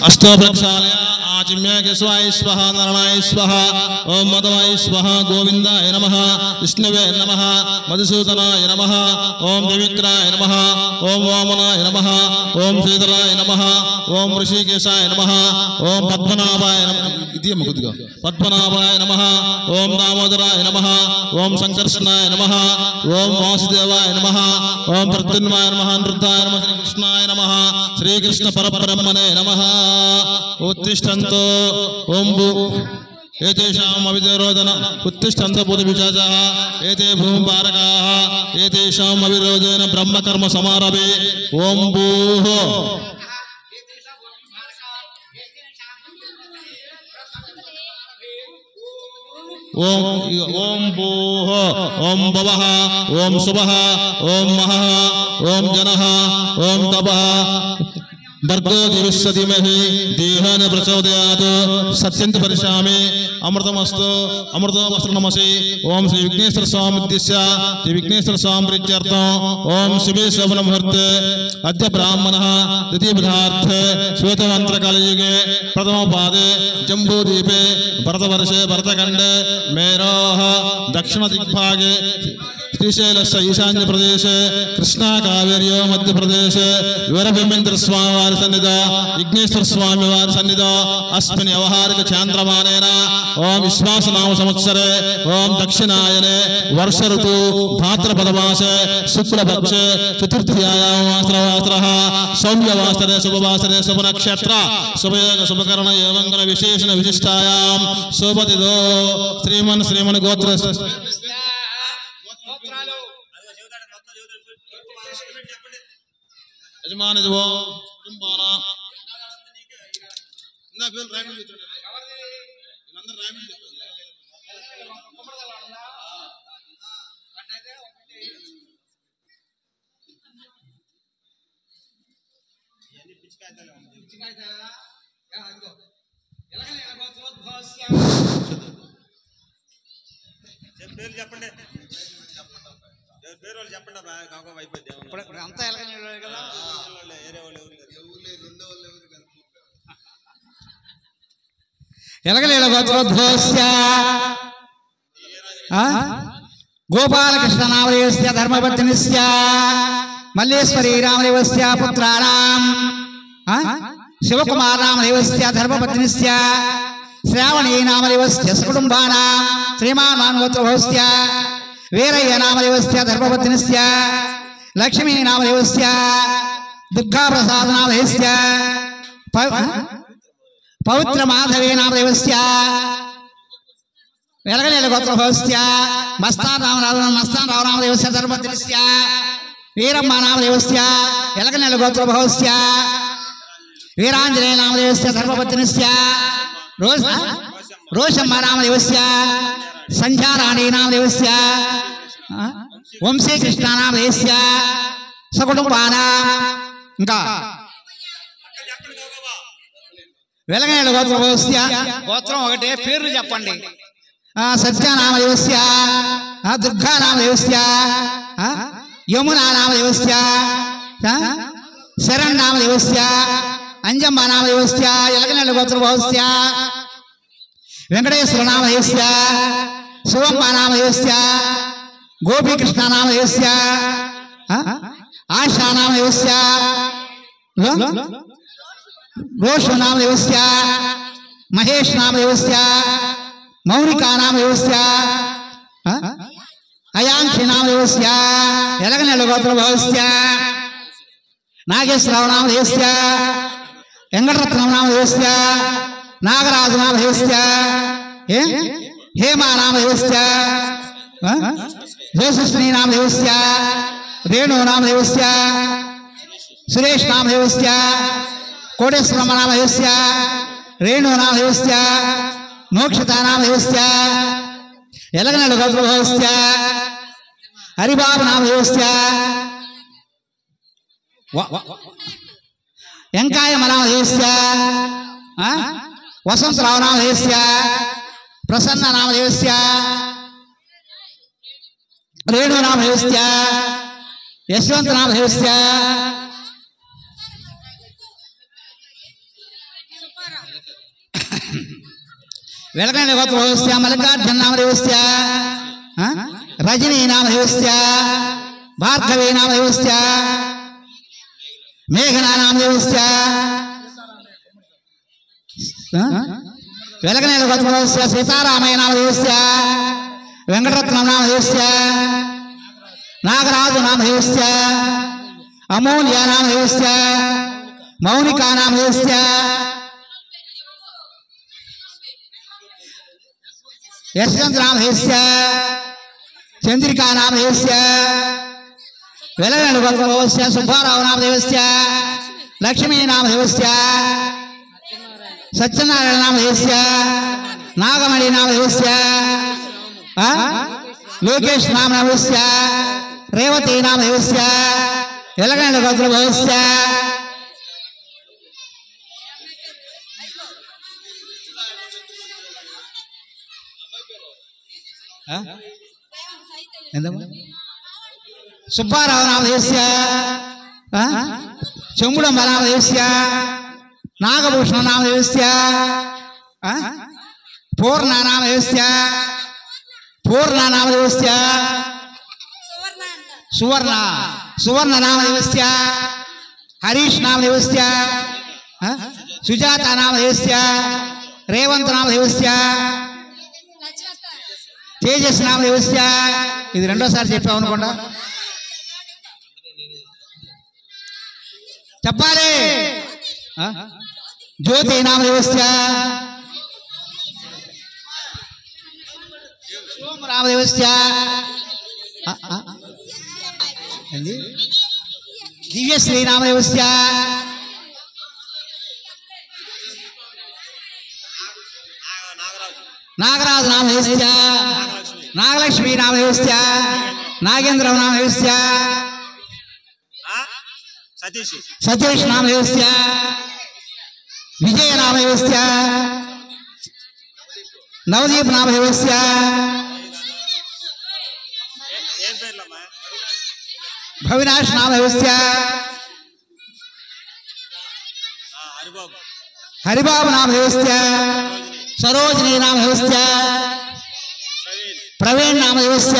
अष्टो प्रक्षालय आचिम्य केशवाय स्वाहा नारायणाय स्वाहा ओम मधवाय स्वाहा गोविंदाय नमः विष्णवे नमः मधुसूदनाय नमः ओम पवित्राय नमः ओम वामनाय नमः ओम श्रीधराय नमः ओम ऋषिकेशाय नमः ओम पद्मनाभाय नमः पद्मनाभाय नमः ओम दामोदराय नमः ओम संकर्षणाय नमः ओम वासुदेवाय नमः ओम प्रद्युम्नाय नमः नृत्याय नमः श्रीकृष्णाय नमः श्रीकृष्ण परब्रह्मणे नमः उत्तिष्ठन्तु ओम एतेषाम् अविरोधन उत्तिष्ठन्तु भूतपिशाचाः एते भूमिपारकाः एतेषाम् अविरोधेन ब्रह्मकर्म समारभे ओम भूः ओम भूः ओम भवः ओम शुभः ओम महः ओम जनः ओम तपः भर्गो दिविश्वधिमहि देहन प्रचोदयात् सत्यंत परिशामि अमृतमस्तु अमृतमस्तु नमसि ओम श्री विघ्नेश्वर स्वामी उद्देश्य श्री विघ्नेश्वर स्वामी प्रीत्यर्थं ओम शुभे शोभन मुहूर्ते अद्य ब्राह्मणः द्वितीय पदार्थे श्वेतमंत्र कलयुगे प्रथम पादे जम्बूद्वीपे भरतवर्षे भरतखंडे मेरोः दक्षिण दिग्भागे श्रीशैलस्य ईशान्य प्रदेशे कृष्णा कावेर्यो मध्य प्रदेशे वीरब्रह्मेन्द्र स्वामी वारि सन्निधौ विघ्नेश्वर स्वामी वारि सन्निधौ अस्मिन् व्यवहारिक चान्द्रमानेन ओम विश्वासनाम संवत्सरे ओम दक्षिणायने वर्ष ऋतु भाद्रपदमासे शुक्लपक्षे चतुर्थ्यायां वासरः सौम्यवासरे शुभवासरे शुभनक्षत्र शुभयोग शुभकर्ण एवं विशेषण विशिष्टायां शोभतिदो श्रीमन् गोत्र यजमान जो कुटुंबाना ना बिल राइमिंग చేస్తాడు వీళ్ళందరూ రామింగ్ చేస్తారు यानी పిచ్చికాయతల యా అదిగో ఎలాగనే గోత్రోద్భవస్య పేరు చెప్పండి పేరు వాళ్ళు చెప్పండి కాక అయిపోద్ది ఇప్పుడు అంతా ఎలాగనే కదా ఏరే వాళ్ళు ఎవరు లేదు రెండో వాళ్ళు ఎవరు కలుపుతారు ఎలాగలేల గోత్రోద్భవస్య గోపాలకృష్ణ నామదేవస్య ధర్మపత్నిస్య మల్లేశ్వరీ రామదేవస్య పుత్రాణం శివకుమార్ నామదేవస్య ధర్మపత్నిస్య శ్రావణీ నామదేవస్య సకుటుంబానాం శ్రీమాన్ గోత్రోద్భవస్య వీరయ్య నామదేవస్య ధర్మపత్నిస్య లక్ష్మీ నామదేవస్య దుర్గా ప్రసాద నామదేవస్య పవిత్ర మాధవే నామదేవస్య వెలగలేల గోత్రోద్భవస్య మస్తాన్ రావు నామదేవస్య ధర్మపత్నిస్య వీరమ్మ నామదేవస్య వెలగలేల గోత్రోద్భవస్య వీరాంజనేయ నామదేవస్య ధర్మపత్నిస్య రోషమ్మ నామదేవస్య సంధ్యారాణి నామదేవస్య వంశీ కృష్ణ నామదేవస్య సకుటుంబానాం ఇంకా వెలగనేల గోత్రోద్భవస్య గోత్రం ఒకటే పేర్లు చెప్పండి సత్య నామదేవస్య దుర్గా నామదేవస్య యమునా నామదేవస్య శరణ్ నామదేవస్య అంజమ్మ నామదేవస్య వెలగనేల గోత్రోద్భవస్య వెంకటేశ్వర నామదేవస్య శివమ్మ నామదేవస్య గోపీకృష్ణ నామదేవస్య ఆశా నామదేవస్య రోష నామదేవస్య మహేష్ నామదేవస్య మౌనికా నామదేవస్య అయాంక్షి నామదేవస్య ఎలగనేల గోత్రోద్భవస్య నాగేశ్వరరావు నామదేవస్య వెంకటరత్నం నామదేవస్య నాగరాజు నామదేవస్య हेमा नामदेवस्य जयश्री नामदेवस्य रेणु नामदेवस्य सुरेश नामदेवस्य कोटेश्वर नामदेवस्य रेणु नामदेवस्य मोक्षता नामदेवस्य यलगनेल गोत्रोद्भवस्य हरिबाबु नामदेवस्य वेंकायम नामदेवस्य वसंतराव नामदेवस्य प्रसन्न नामदेवस्य रेणु नामदेवस्य यशवंत नामदेवस्य వెలగండి గోత్రభవస్య మల్లికార్జున నామదేవస్య రజనీ నామదేవస్య భార్గవీ నామదేవస్య మేఘనా నామదేవస్య వెలగనేల గోత్రభవస్య సీతారామయ్య నామదేవస్య వెంకటరత్నం నామదేవస్య నాగరాజు నామదేవస్య అమూల్య నామదేవస్య మౌనికా నామదేవస్య యశ్వంత్ నామదేవస్య చంద్రికా నామదేవస్య వెలగనేల గోత్రభవస్య సుబ్బారావు నామదేవస్య లక్ష్మీ నామదేవస్య సత్యనారాయణ నామదేవస్య నాగమణి నామదేవస్య లోకేష్ నామదేవస్య రేవతి నామదేవస్య వెలగనేల గోత్రభవస్య సుబ్బారావు నామదేవస్య చెంబుడంబ నామదేవస్య నాగభూషణ నామదేవస్య పూర్ణ నామదేవస్య పూర్ణ నామదేవస్య సువర్ణ నామదేవస్య హరీష్ నామదేవస్య సుజాత నామదేవస్య రేవంత్ నామదేవస్య తేజస్ నామదేవస్య ఇది రెండోసారి చెప్పావు అనుకోండా చెప్పాలి జ్యోతి నామదేవస్య సోమ నామదేవస్య దివ్యశ్రీ నామదేవస్య నాగరాజు నామదేవస్య నాగలక్ష్మి నామదేవస్య నాగేంద్ర నామదేవస్య సతీష్ నామదేవస్య విజయ నామదేవస్య నవదీప్ నామదేవస్య భవినాష్ నామదేవస్య హరిబాబు నామదేవస్య సరోజిని నామదేవస్య ప్రవీణ్ నామదేవస్య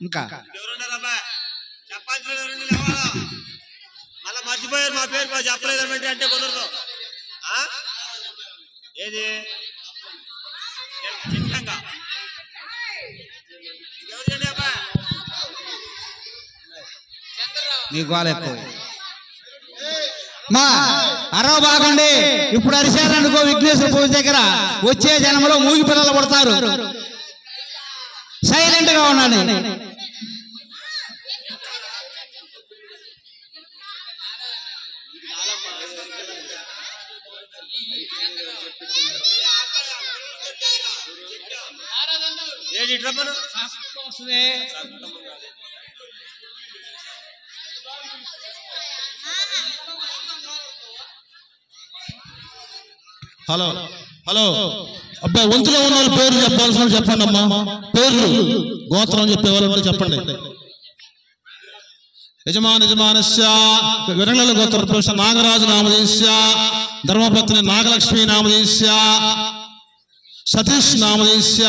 ఇంకా మళ్ళీ మర్చిపోయారు మా పేరు చెప్పలేదంటే అంటే కుదరదు ఏది మీ గోల ఎక్కువ మా అరవ బాగండి ఇప్పుడు అరిశారనుకో విఘ్నేశ్వర పూజ దగ్గర వచ్చే జన్మలో మూగి పిల్లలు పడతారు సైలెంట్ గా ఉండండి హలో హలో అబ్బాయి వంతులో ఉన్న వాళ్ళ పేర్లు చెప్పాల్సిన చెప్పండి అమ్మా పేర్లు గోత్రం చెప్పేవాళ్ళు చెప్పండి యజమానస్య విరంగళ గోత్ర నాగరాజు నామదేశ్య ధర్మపత్ని నాగలక్ష్మి నామదేశ్య సతీష్ నామదేశ్య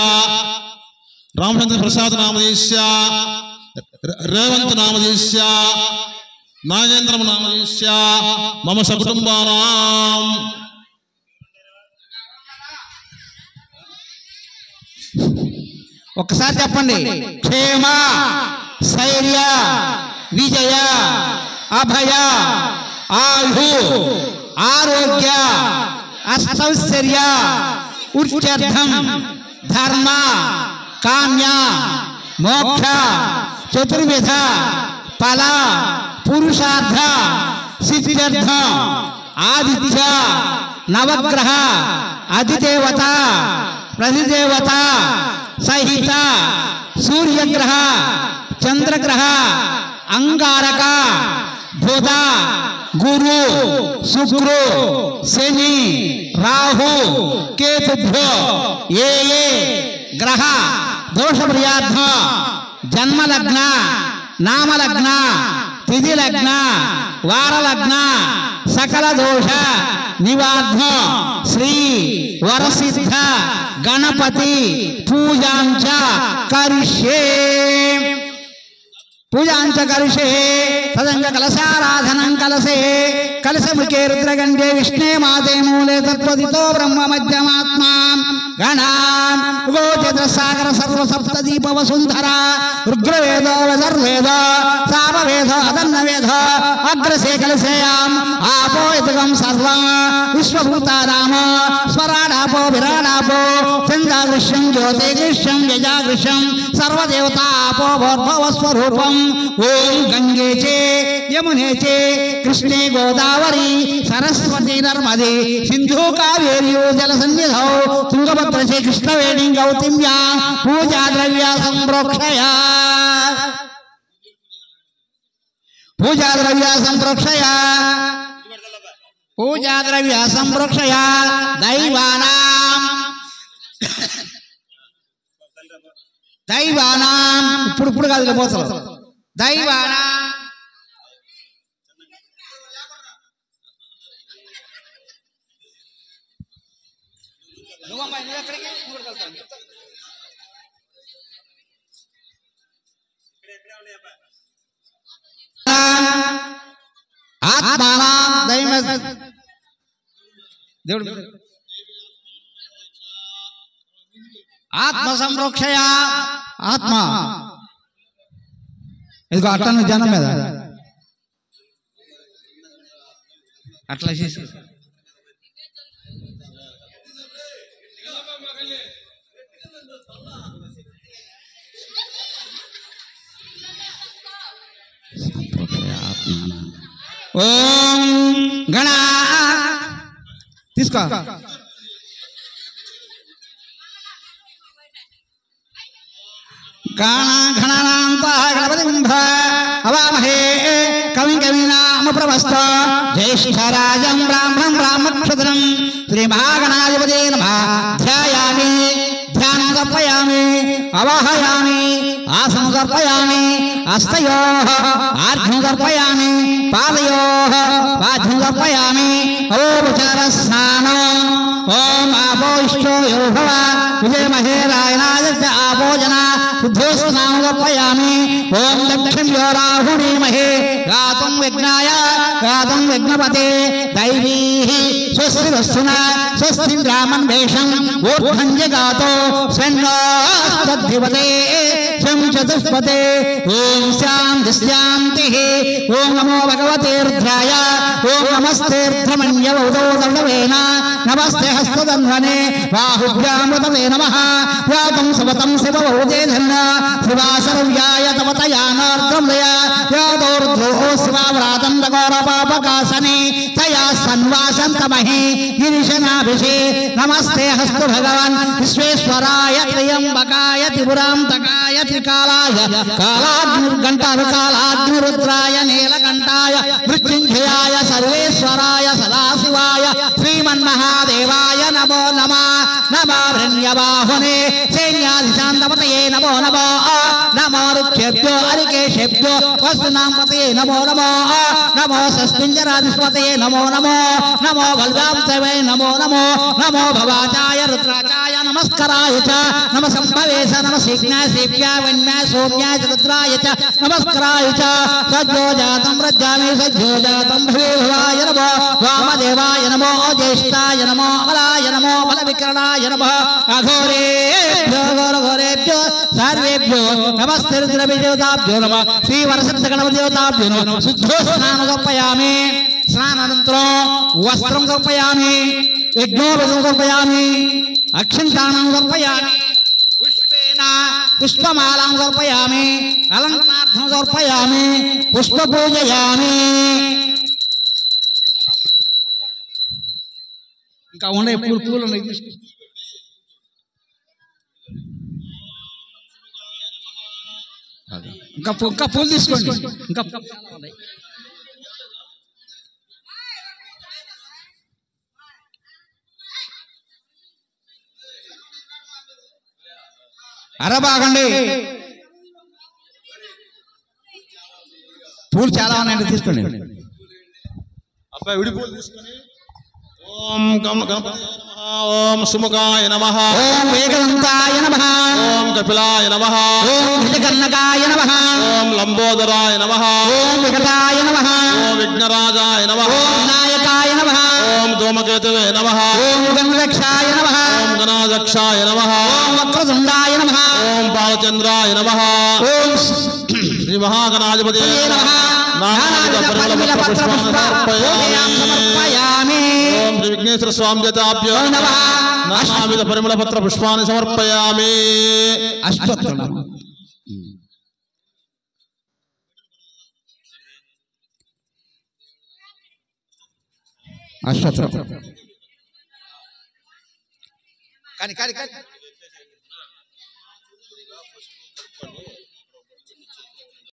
రామచంద్ర ప్రసాద్ నామదేశ్య రేవంత్ నామదేశ్య నాగేంద్రం నామదేశ్య మమ సకుటుంబానాం ఒక్కసారి చెప్పండి క్షేమ శైర్య విజయ అభయ ఆయు ఆరోగ్య అష్టైశ్వర్య ఉచ్ఛర్థం ధర్మ కామ్య మోక్ష చతుర్విధ ఫల పురుషార్థ సిద్ధ్యర్థ ఆదిత్య నవగ్రహ అధిదేవత ప్రతిదేవత సహిత సూర్యగ్రహ చంద్రగ్రహ అంగారక బుధ గురు శుక్రు శని రాహు కేతుభ్యో ఏ గ్రహ దోష ప్రియార్థ జన్మలగ్న నామలగ్న తిథి లగ్న వారలగ్న సకల దోష నివార్ధ శ్రీ వరసిద్ధ గణపతి పూజాంచ కరిష్యే తదంగ కలశారాధనం కలసే కలశముఖే రుద్రగండే విష్ణే మాతే మూలే తత్వదితో బ్రహ్మ మధ్యమాత్మా గణాం గోచద్రసాగర సర్వ సప్తదీప వసుంధర రుద్రవేద వదర్వేద సామవేద అదన్నవేద అగ్రసే కలసేయాం ఆపో ఇదగం సర్వం విశ్వభూతానామ స్వరాడాపో విరాడాపో చంద్రాదృశ్యం జ్యోతిదృశ్యం యజాదృశ్యం సర్వదేవతాపో భోర్భవ స్వరూపం ఓం గంగే చే యమునే చే కృష్ణే గోదావరి సరస్వతి నర్మదే సింధు కావేరీ జల సన్నిధౌ తుంగభద్ర చే కృష్ణవేణి గౌతమ్యా పూజా ద్రవ్య సంప్రోక్షయ దైవానాం ఇప్పుడు కాదు పోతలు దైవానా ఆత్మానా దైవ దేవుడు ఆత్మ సంరక్షయ ఆత్మ ఇదిగో అట్లా జనం మీద అట్లా చేసి ఓం గణ తీసుకో అవామహే కవిం కవీనామ ప్రవస్త జ్యేష్ఠరాజం బ్రాహ్మణం బ్రాహ్మక్షత్రం శ్రీ మహాగణాధిపతే నమః ధ్యాయామి ధ్యానం సమర్పయామి అవాహయామి ఆసనం సమర్పయామి హస్తయోః ఆర్ఘ్యం సమర్పయామి పాదయోః పాద్యం సమర్పయామి ఓపచార స్నానం ఓం ఆపోయిష్టో యోభవ విజయమహేరాయణాయ ఆపోజన శుద్ధోస్నానం సమర్పయామి ఓం లక్ష్మీయో రాహుణీమహే గాతుం విఘ్నాయ గాతుం విఘ్నపతే దైవీ స్వస్తి వస్తున స్వస్తి బ్రాహ్మణ్ వేషం ఊర్ధ్వం జగాతో స్వన్నోస్పద్ధిపతే శం చతుష్పతే ఓం శాంతి శాంతి ఓం నమో భగవతే రుద్రాయ ఓం నమస్తే రుద్రమణ్యవౌతో దండవేన నమస్తే హస్తదన్వనే బాహుభ్యామృతమే నమః యాతం సవతం శివవౌతే ధన్న శివాసరవ్యాయ తవతయానార్ద్రం యాదో రుద్రో శివావ్రాతం దగోరపాపకాసనే తయా సన్వాసంతమహే గిరిశనాభిషే నమస్తే హస్తు భగవాన్ విశ్వేశ్వరాయ త్రయంబకాయ త్రిపురాంతకాయ త్రికాలాయ కాలాగ్నిరుద్రాయ నీలకంఠాయ మృత్యుంజయాయ సర్వేశ్వరాయ సదాశివాయ శ్రీమన్మహాదేవాయ నమో నమః నమోరణ్యబాహునే సైన్యాధిశాంతపతయే నమో నమో నమో రుక్షేభ్యో అరికేశేభ్యో వస్తునాంపతయే నమో నమో నమో సస్మింజరాధిపతయే నమో నమో నమో బల్వాంతవే నమో నమో నమో భవాచాయ రుద్రాచాయ నమస్కరాయ చ నమ సంభవేశ నమ శీఘ్నాయ సేవ్యాయ వన్యాయ సౌమ్యాయ రుద్రాయ చ నమస్కరాయ చ సజ్జో జాతం రజ్జామి సజ్జో జాతం భవే భవాయ నమో వామదేవాయ నమో జ్యేష్ఠాయ నమో బలాయ నమో బల వికరణాయ నమో అఘోరేభ్యో ఘోరేభ్యో సర్వేభ్యో నమస్తే రుద్రవిదేవతాభ్యో నమః శ్రీ వరసిద్ధ గణపతి దేవతాభ్యో నమః శుద్ధో స్నానం సమర్పయామి స్నానానంతరం వస్త్రం సమర్పయామి యజ్ఞోపేతం సమర్పయామి అక్షింతానం సమర్పయామి పుష్పేన పుష్పమాలాం సమర్పయామి అలంకారార్థం సమర్పయామి పుష్ప పూజయామి ఇంకా ఉన్నాయి పూలు ఉన్నాయి ఇంకా పూలు తీసుకోండి ఇంకా అరబాగండి పూలు చాలా ఉన్నాయండి తీసుకోండి అబ్బాయి విడిపోలు తీసుకొని ఓం గణపతి ఓం సుముఖాయ నమః ఓం ఏకదంతాయ నమః ఓం కపిలాయ నమః ఓం విజకర్ణకాయ నమః ఓం లంబోదరాయ నమః ఓం వికటాయ నమః ఓం విఘ్నరాజాయ నమః ఓం వినాయకాయ నమః ఓం ధూమకేతవే నమః ఓం గణరక్షాయ నమః ఓం గణాధ్యక్షాయ నమః ఓం వక్రతుండాయ నమః ఓం బాలచంద్రాయ నమః ఓం శ్రీ మహాగణాధిపతి నమః నానావిధ పరిమళ పత్ర పుష్పాన్ని సమర్పయామి ఓం శ్రీ విఘ్నేశ్వర స్వామి జతాభ్యో నమః నానావిధ పరిమళ పత్ర పుష్పాన్ని సమర్పయామి. అష్టోత్తరం అష్టోత్తరం కానీ